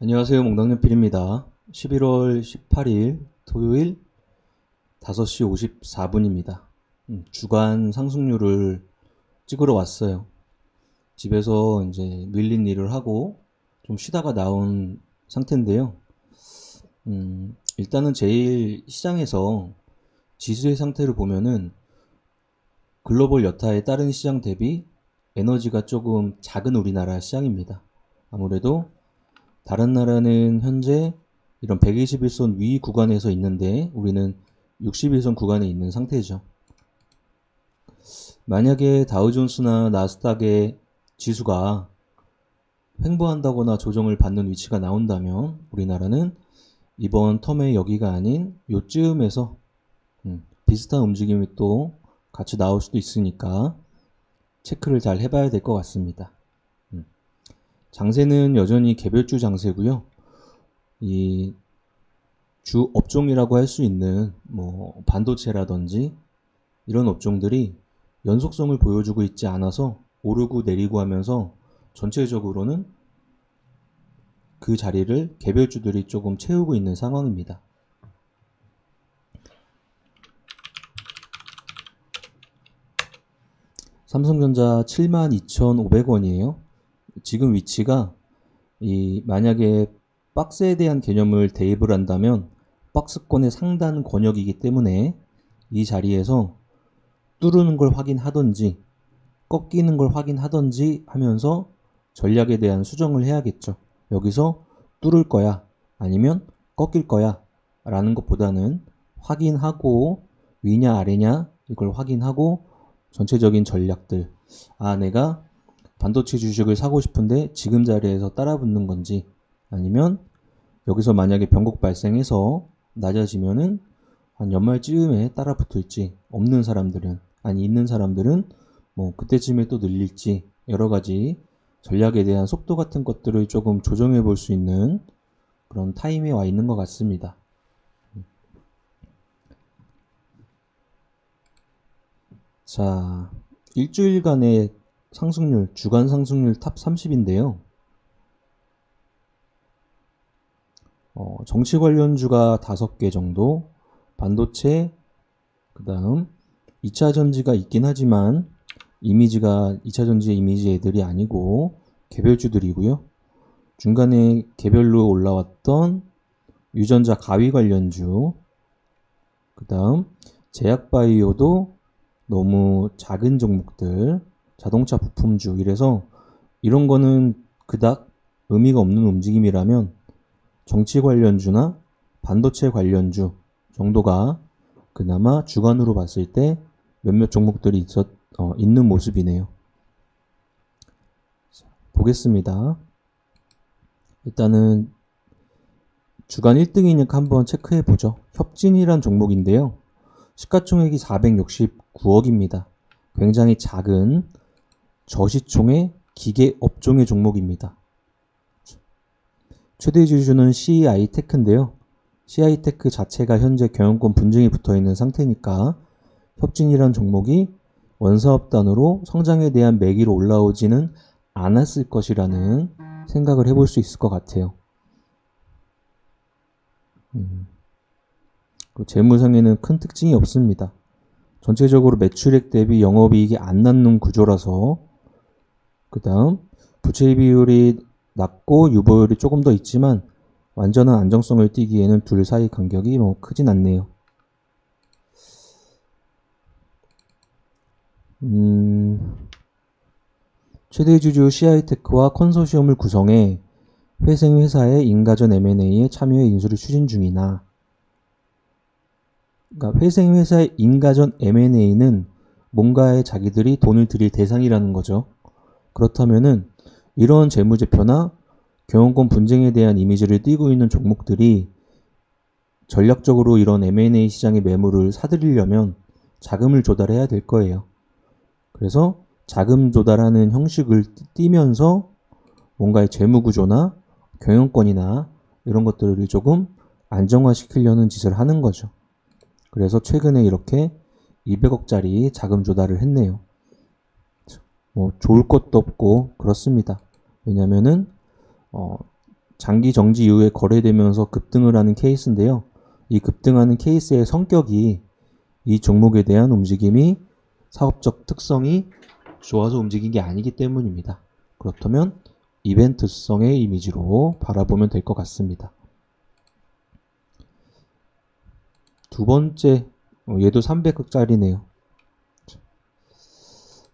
안녕하세요. 몽당연필입니다. 11월 18일 토요일 5시 54분입니다. 주간 상승률을 찍으러 왔어요. 집에서 이제 밀린 일을 하고 좀 쉬다가 나온 상태인데요. 일단은 제일 시장에서 지수의 상태를 보면은 글로벌 여타의 다른 시장 대비 에너지가 조금 작은 우리나라 시장입니다. 아무래도 다른 나라는 현재 이런 121선 위 구간에서 있는데 우리는 61선 구간에 있는 상태죠. 만약에 다우존스나 나스닥의 지수가 횡보한다거나 조정을 받는 위치가 나온다면 우리나라는 이번 텀에 여기가 아닌 요쯤에서 비슷한 움직임이 또 같이 나올 수도 있으니까 체크를 잘 해봐야 될 것 같습니다. 장세는 여전히 개별주 장세고요. 이 주 업종이라고 할 수 있는 뭐 반도체라든지 이런 업종들이 연속성을 보여주고 있지 않아서 오르고 내리고 하면서 전체적으로는 그 자리를 개별주들이 조금 채우고 있는 상황입니다. 삼성전자 72,500원이에요. 지금 위치가 만약에 박스에 대한 개념을 대입을 한다면 박스권의 상단 권역이기 때문에 이 자리에서 뚫는 걸 확인하든지 꺾이는 걸 확인하든지 하면서 전략에 대한 수정을 해야겠죠. 여기서 뚫을 거야 아니면 꺾일 거야 라는 것보다는 확인하고 위냐 아래냐 이걸 확인하고 전체적인 전략들, 내가 반도체 주식을 사고 싶은데 지금 자리에서 따라붙는 건지, 아니면 여기서 만약에 변곡 발생해서 낮아지면은 한 연말쯤에 따라붙을지, 없는 사람들은, 있는 사람들은 뭐 그때쯤에 또 늘릴지, 여러 가지 전략에 대한 속도 같은 것들을 조금 조정해 볼 수 있는 그런 타임에 와 있는 것 같습니다. 자, 일주일간의 상승률, 주간 상승률 탑 30인데요. 정치 관련주가 5개 정도, 반도체, 그 다음 2차전지가 있긴 하지만 이미지가 2차전지 이미지 애들이 아니고 개별주들이고요. 중간에 개별로 올라왔던 유전자 가위 관련주, 그 다음 제약바이오도 너무 작은 종목들, 자동차 부품주, 이래서 이런 거는 그닥 의미가 없는 움직임이라면 정치 관련주나 반도체 관련주 정도가 그나마 주간으로 봤을 때 몇몇 종목들이 있는 모습이네요. 보겠습니다. 일단은 주간 1등이니까 한번 체크해 보죠. 협진이란 종목인데요. 시가총액이 469억입니다. 굉장히 작은 저시총의 기계 업종의 종목입니다. 최대 주주는 CI테크인데요. CI테크 자체가 현재 경영권 분쟁이 붙어있는 상태니까 협진이란 종목이 원사업단으로 성장에 대한 매기로 올라오지는 않았을 것이라는 생각을 해볼 수 있을 것 같아요. 재무상에는 큰 특징이 없습니다. 전체적으로 매출액 대비 영업이익이 안 남는 구조라서, 그 다음 부채 비율이 낮고 유보율이 조금 더 있지만 완전한 안정성을 띠기에는 둘 사이 간격이 크진 않네요. 최대 주주 CI테크와 컨소시엄을 구성해 회생회사의 인가전 M&A에 참여해 인수를 추진 중이나, 그러니까 회생회사의 인가전 M&A는 뭔가에 자기들이 돈을 들일 대상이라는 거죠. 그렇다면은 이런 재무제표나 경영권 분쟁에 대한 이미지를 띄고 있는 종목들이 전략적으로 이런 M&A 시장의 매물을 사들이려면 자금을 조달해야 될 거예요. 그래서 자금 조달하는 형식을 띄면서 뭔가의 재무구조나 경영권이나 이런 것들을 조금 안정화시키려는 짓을 하는 거죠. 그래서 최근에 이렇게 200억짜리 자금 조달을 했네요. 좋을 것도 없고 그렇습니다. 왜냐면은 장기 정지 이후에 거래되면서 급등을 하는 케이스인데요. 이 급등하는 케이스의 성격이 이 종목에 대한 움직임이 사업적 특성이 좋아서 움직인 게 아니기 때문입니다. 그렇다면 이벤트성의 이미지로 바라보면 될 것 같습니다. 두 번째, 얘도 300억짜리네요.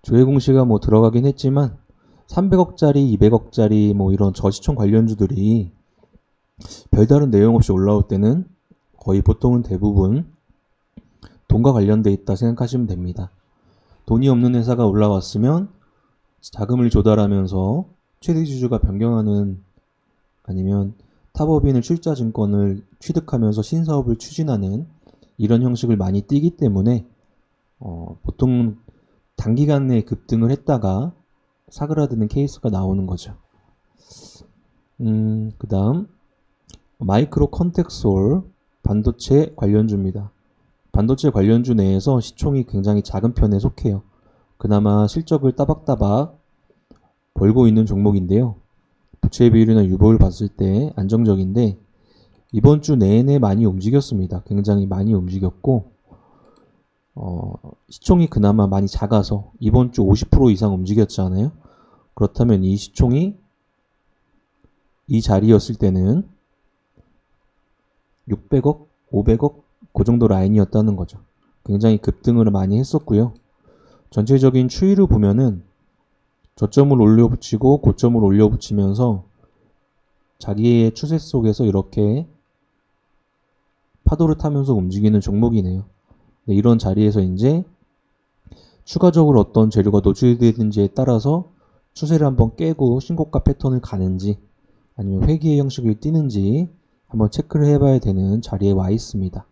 조회 공시가 뭐 들어가긴 했지만 300억짜리, 200억짜리 뭐 이런 저시총 관련주들이 별다른 내용 없이 올라올 때는 거의 보통은 대부분 돈과 관련돼 있다 생각하시면 됩니다. 돈이 없는 회사가 올라왔으면 자금을 조달하면서 최대 주주가 변경하는 아니면 타법인을 출자증권을 취득하면서 신사업을 추진하는 이런 형식을 많이 띠기 때문에 보통 단기간 내에 급등을 했다가 사그라드는 케이스가 나오는 거죠. 그 다음 마이크로 컨텍솔 반도체 관련주입니다. 반도체 관련주 내에서 시총이 굉장히 작은 편에 속해요. 그나마 실적을 따박따박 벌고 있는 종목인데요. 부채 비율이나 유보를 봤을 때 안정적인데 이번 주 내내 많이 움직였습니다. 굉장히 많이 움직였고 시총이 그나마 많이 작아서 이번 주 50% 이상 움직였잖아요. 그렇다면 이 시총이 이 자리였을 때는 600억, 500억 그 정도 라인이었다는 거죠. 굉장히 급등을 많이 했었고요. 전체적인 추이를 보면은 저점을 올려붙이고 고점을 올려붙이면서 자기의 추세 속에서 이렇게 파도를 타면서 움직이는 종목이네요. 네, 이런 자리에서 이제 추가적으로 어떤 재료가 노출되는지에 따라서 추세를 한번 깨고 신고가 패턴을 가는지 아니면 회귀의 형식을 띠는지 한번 체크를 해봐야 되는 자리에 와 있습니다.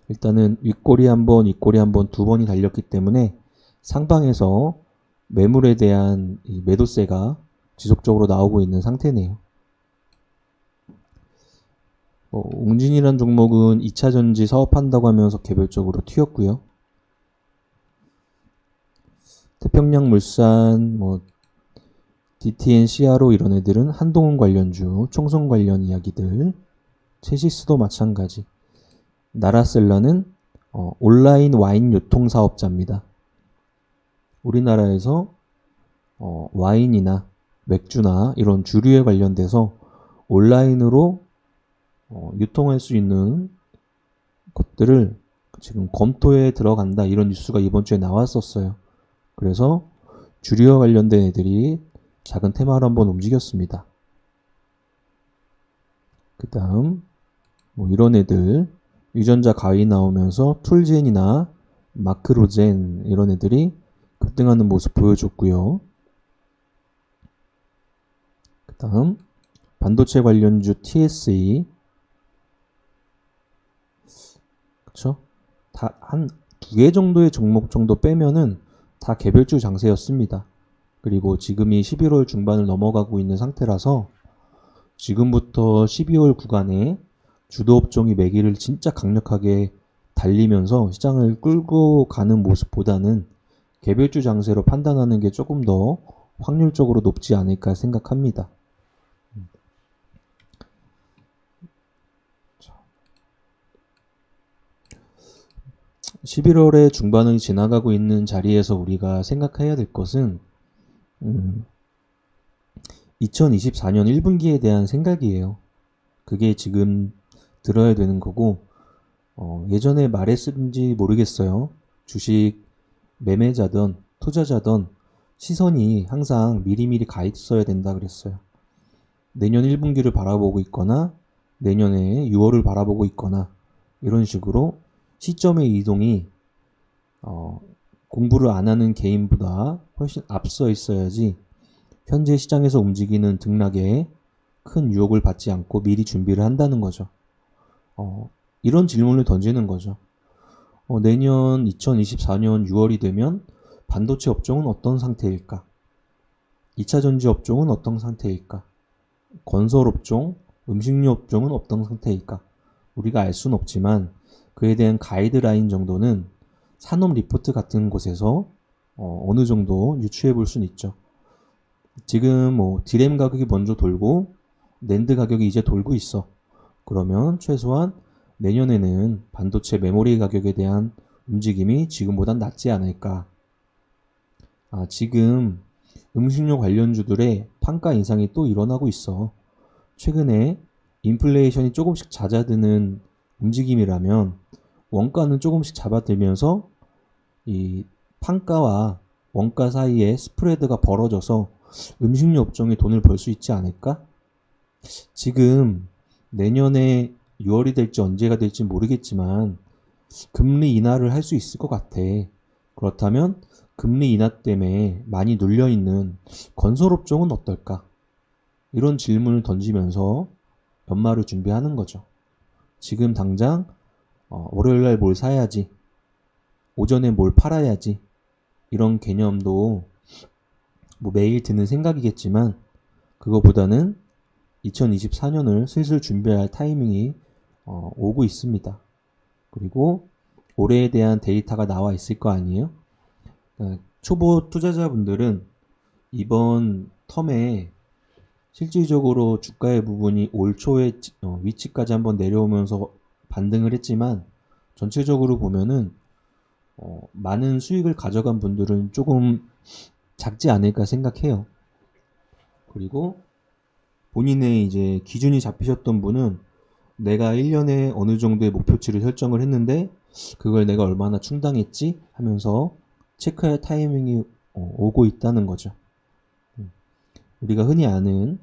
일단은 윗꼬리 한번, 윗꼬리 한번 두 번이 달렸기 때문에 상방에서 매물에 대한 이 매도세가 지속적으로 나오고 있는 상태네요. 웅진이란 종목은 2차전지 사업한다고 하면서 개별적으로 튀었고요. 태평양물산, DTN, CRO 이런 애들은 한동훈 관련주, 총선 관련 이야기들, 체시스도 마찬가지. 나라셀라는 온라인 와인 유통 사업자입니다. 우리나라에서 와인이나 맥주나 이런 주류에 관련돼서 온라인으로 유통할 수 있는 것들을 지금 검토에 들어간다 이런 뉴스가 이번 주에 나왔었어요. 그래서 주류와 관련된 애들이 작은 테마를 한번 움직였습니다. 그 다음 이런 애들 유전자 가위 나오면서 툴젠이나 마크로젠 이런 애들이 급등하는 모습 보여줬고요. 그 다음 반도체 관련주 TSE 그쵸? 다 한 두 개 정도의 종목 정도 빼면은 다 개별주 장세였습니다. 그리고 지금이 11월 중반을 넘어가고 있는 상태라서 지금부터 12월 구간에 주도 업종이 매기를 진짜 강력하게 달리면서 시장을 끌고 가는 모습보다는 개별주 장세로 판단하는 게 조금 더 확률적으로 높지 않을까 생각합니다. 11월의 중반을 지나가고 있는 자리에서 우리가 생각해야 될 것은 2024년 1분기에 대한 생각이에요. 그게 지금 들어야 되는 거고 예전에 말했는지 모르겠어요. 주식 매매자든 투자자든 시선이 항상 미리미리 가 있어야 된다 그랬어요. 내년 1분기를 바라보고 있거나 내년에 6월을 바라보고 있거나 이런 식으로 시점의 이동이 공부를 안 하는 개인보다 훨씬 앞서 있어야지 현재 시장에서 움직이는 등락에 큰 유혹을 받지 않고 미리 준비를 한다는 거죠. 이런 질문을 던지는 거죠. 내년 2024년 6월이 되면 반도체 업종은 어떤 상태일까? 2차전지 업종은 어떤 상태일까? 건설 업종, 음식료 업종은 어떤 상태일까? 우리가 알 수는 없지만 그에 대한 가이드라인 정도는 산업 리포트 같은 곳에서 어느 정도 유추해 볼 수는 있죠. 지금 뭐 디램 가격이 먼저 돌고 낸드 가격이 이제 돌고 있어. 그러면 최소한 내년에는 반도체 메모리 가격에 대한 움직임이 지금보단 낫지 않을까. 지금 음식료 관련주들의 판가 인상이 또 일어나고 있어. 최근에 인플레이션이 조금씩 잦아드는 움직임이라면 원가는 조금씩 잡아들면서 이 판가와 원가 사이에 스프레드가 벌어져서 음식료 업종이 돈을 벌 수 있지 않을까? 지금 내년에 6월이 될지 언제가 될지 모르겠지만 금리 인하를 할 수 있을 것 같아. 그렇다면 금리 인하 때문에 많이 눌려있는 건설업종은 어떨까? 이런 질문을 던지면서 연말을 준비하는 거죠. 지금 당장 월요일날 뭘 사야지, 오전에 뭘 팔아야지, 이런 개념도 뭐 매일 드는 생각이겠지만 그거보다는 2024년을 슬슬 준비할 타이밍이 오고 있습니다. 그리고 올해에 대한 데이터가 나와 있을 거 아니에요? 초보 투자자분들은 이번 텀에 실질적으로 주가의 부분이 올 초에 위치까지 한번 내려오면서 반등을 했지만 전체적으로 보면은 많은 수익을 가져간 분들은 조금 작지 않을까 생각해요. 그리고 본인의 이제 기준이 잡히셨던 분은 내가 1년에 어느 정도의 목표치를 설정을 했는데 그걸 내가 얼마나 충당했지 하면서 체크할 타이밍이 오고 있다는 거죠. 우리가 흔히 아는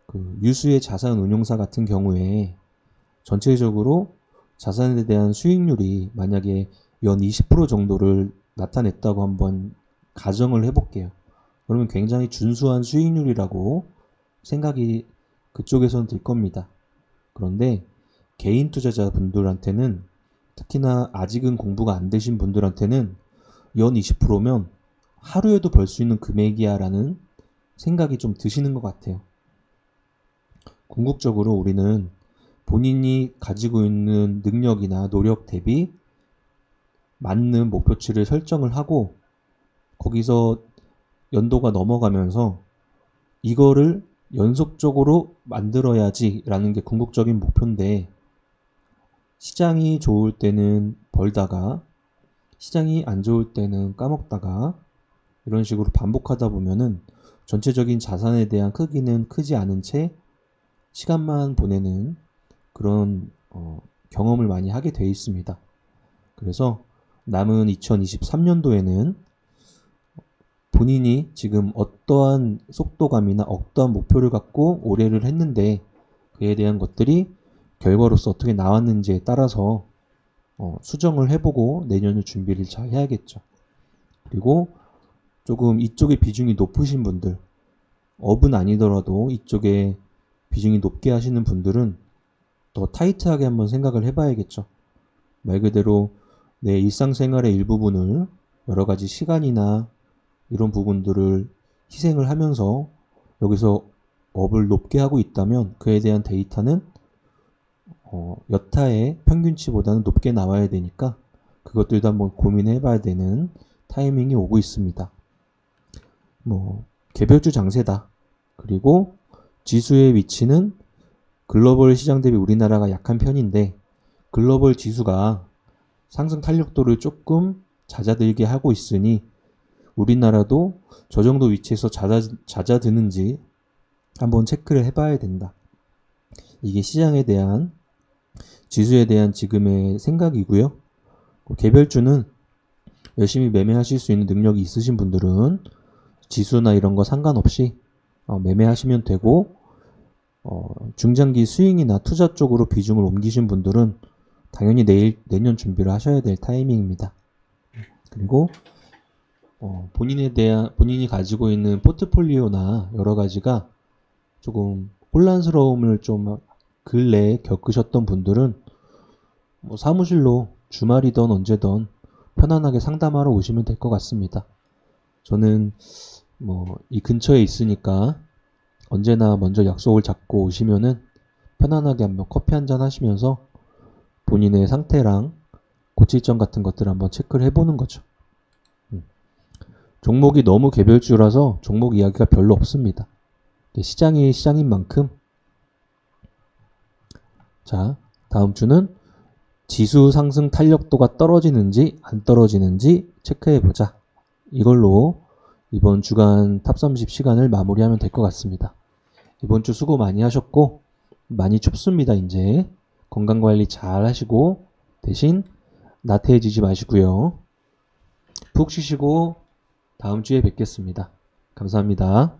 그 유수의 자산 운용사 같은 경우에 전체적으로 자산에 대한 수익률이 만약에 연 20% 정도를 나타냈다고 한번 가정을 해볼게요. 그러면 굉장히 준수한 수익률이라고 생각이 그쪽에서는 들 겁니다. 그런데 개인 투자자분들한테는 특히나 아직은 공부가 안 되신 분들한테는 연 20%면 하루에도 벌 수 있는 금액이야 라는 생각이 좀 드시는 것 같아요. 궁극적으로 우리는 본인이 가지고 있는 능력이나 노력 대비 맞는 목표치를 설정을 하고 거기서 연도가 넘어가면서 이거를 연속적으로 만들어야지 라는 게 궁극적인 목표인데 시장이 좋을 때는 벌다가 시장이 안 좋을 때는 까먹다가 이런 식으로 반복하다 보면은 전체적인 자산에 대한 크기는 크지 않은 채 시간만 보내는 그런 경험을 많이 하게 돼 있습니다. 그래서 남은 2023년도에는 본인이 지금 어떠한 속도감이나 어떠한 목표를 갖고 올해를 했는데 그에 대한 것들이 결과로서 어떻게 나왔는지에 따라서 수정을 해보고 내년을 준비를 잘 해야겠죠. 그리고 조금 이쪽에 비중이 높으신 분들, 업은 아니더라도 이쪽에 비중이 높게 하시는 분들은 더 타이트하게 한번 생각을 해봐야겠죠. 말 그대로 내 일상생활의 일부분을 여러 가지 시간이나 이런 부분들을 희생을 하면서 여기서 업을 높게 하고 있다면 그에 대한 데이터는 여타의 평균치보다는 높게 나와야 되니까 그것들도 한번 고민해 봐야 되는 타이밍이 오고 있습니다. 개별주 장세다. 그리고 지수의 위치는 글로벌 시장 대비 우리나라가 약한 편인데 글로벌 지수가 상승 탄력도를 조금 잦아들게 하고 있으니 우리나라도 저 정도 위치에서 잦아드는지 한번 체크를 해봐야 된다. 이게 시장에 대한 지수에 대한 지금의 생각이고요. 개별주는 열심히 매매하실 수 있는 능력이 있으신 분들은 지수나 이런 거 상관없이 매매하시면 되고 중장기 스윙이나 투자 쪽으로 비중을 옮기신 분들은 당연히 내년 준비를 하셔야 될 타이밍입니다. 그리고 본인이 가지고 있는 포트폴리오나 여러 가지가 조금 혼란스러움을 좀 근래에 겪으셨던 분들은 사무실로 주말이든 언제든 편안하게 상담하러 오시면 될 것 같습니다. 저는 이 근처에 있으니까 언제나 먼저 약속을 잡고 오시면은 편안하게 한번 커피 한잔 하시면서 본인의 상태랑 고칠 점 같은 것들을 한번 체크를 해보는 거죠. 종목이 너무 개별주라서 종목 이야기가 별로 없습니다. 시장이 시장인 만큼. 자, 다음 주는 지수 상승 탄력도가 떨어지는지 안 떨어지는지 체크해보자. 이걸로 이번 주간 탑30 시간을 마무리하면 될 것 같습니다. 이번 주 수고 많이 하셨고 많이 춥습니다. 이제 건강관리 잘 하시고 대신 나태해지지 마시고요. 푹 쉬시고 다음 주에 뵙겠습니다. 감사합니다.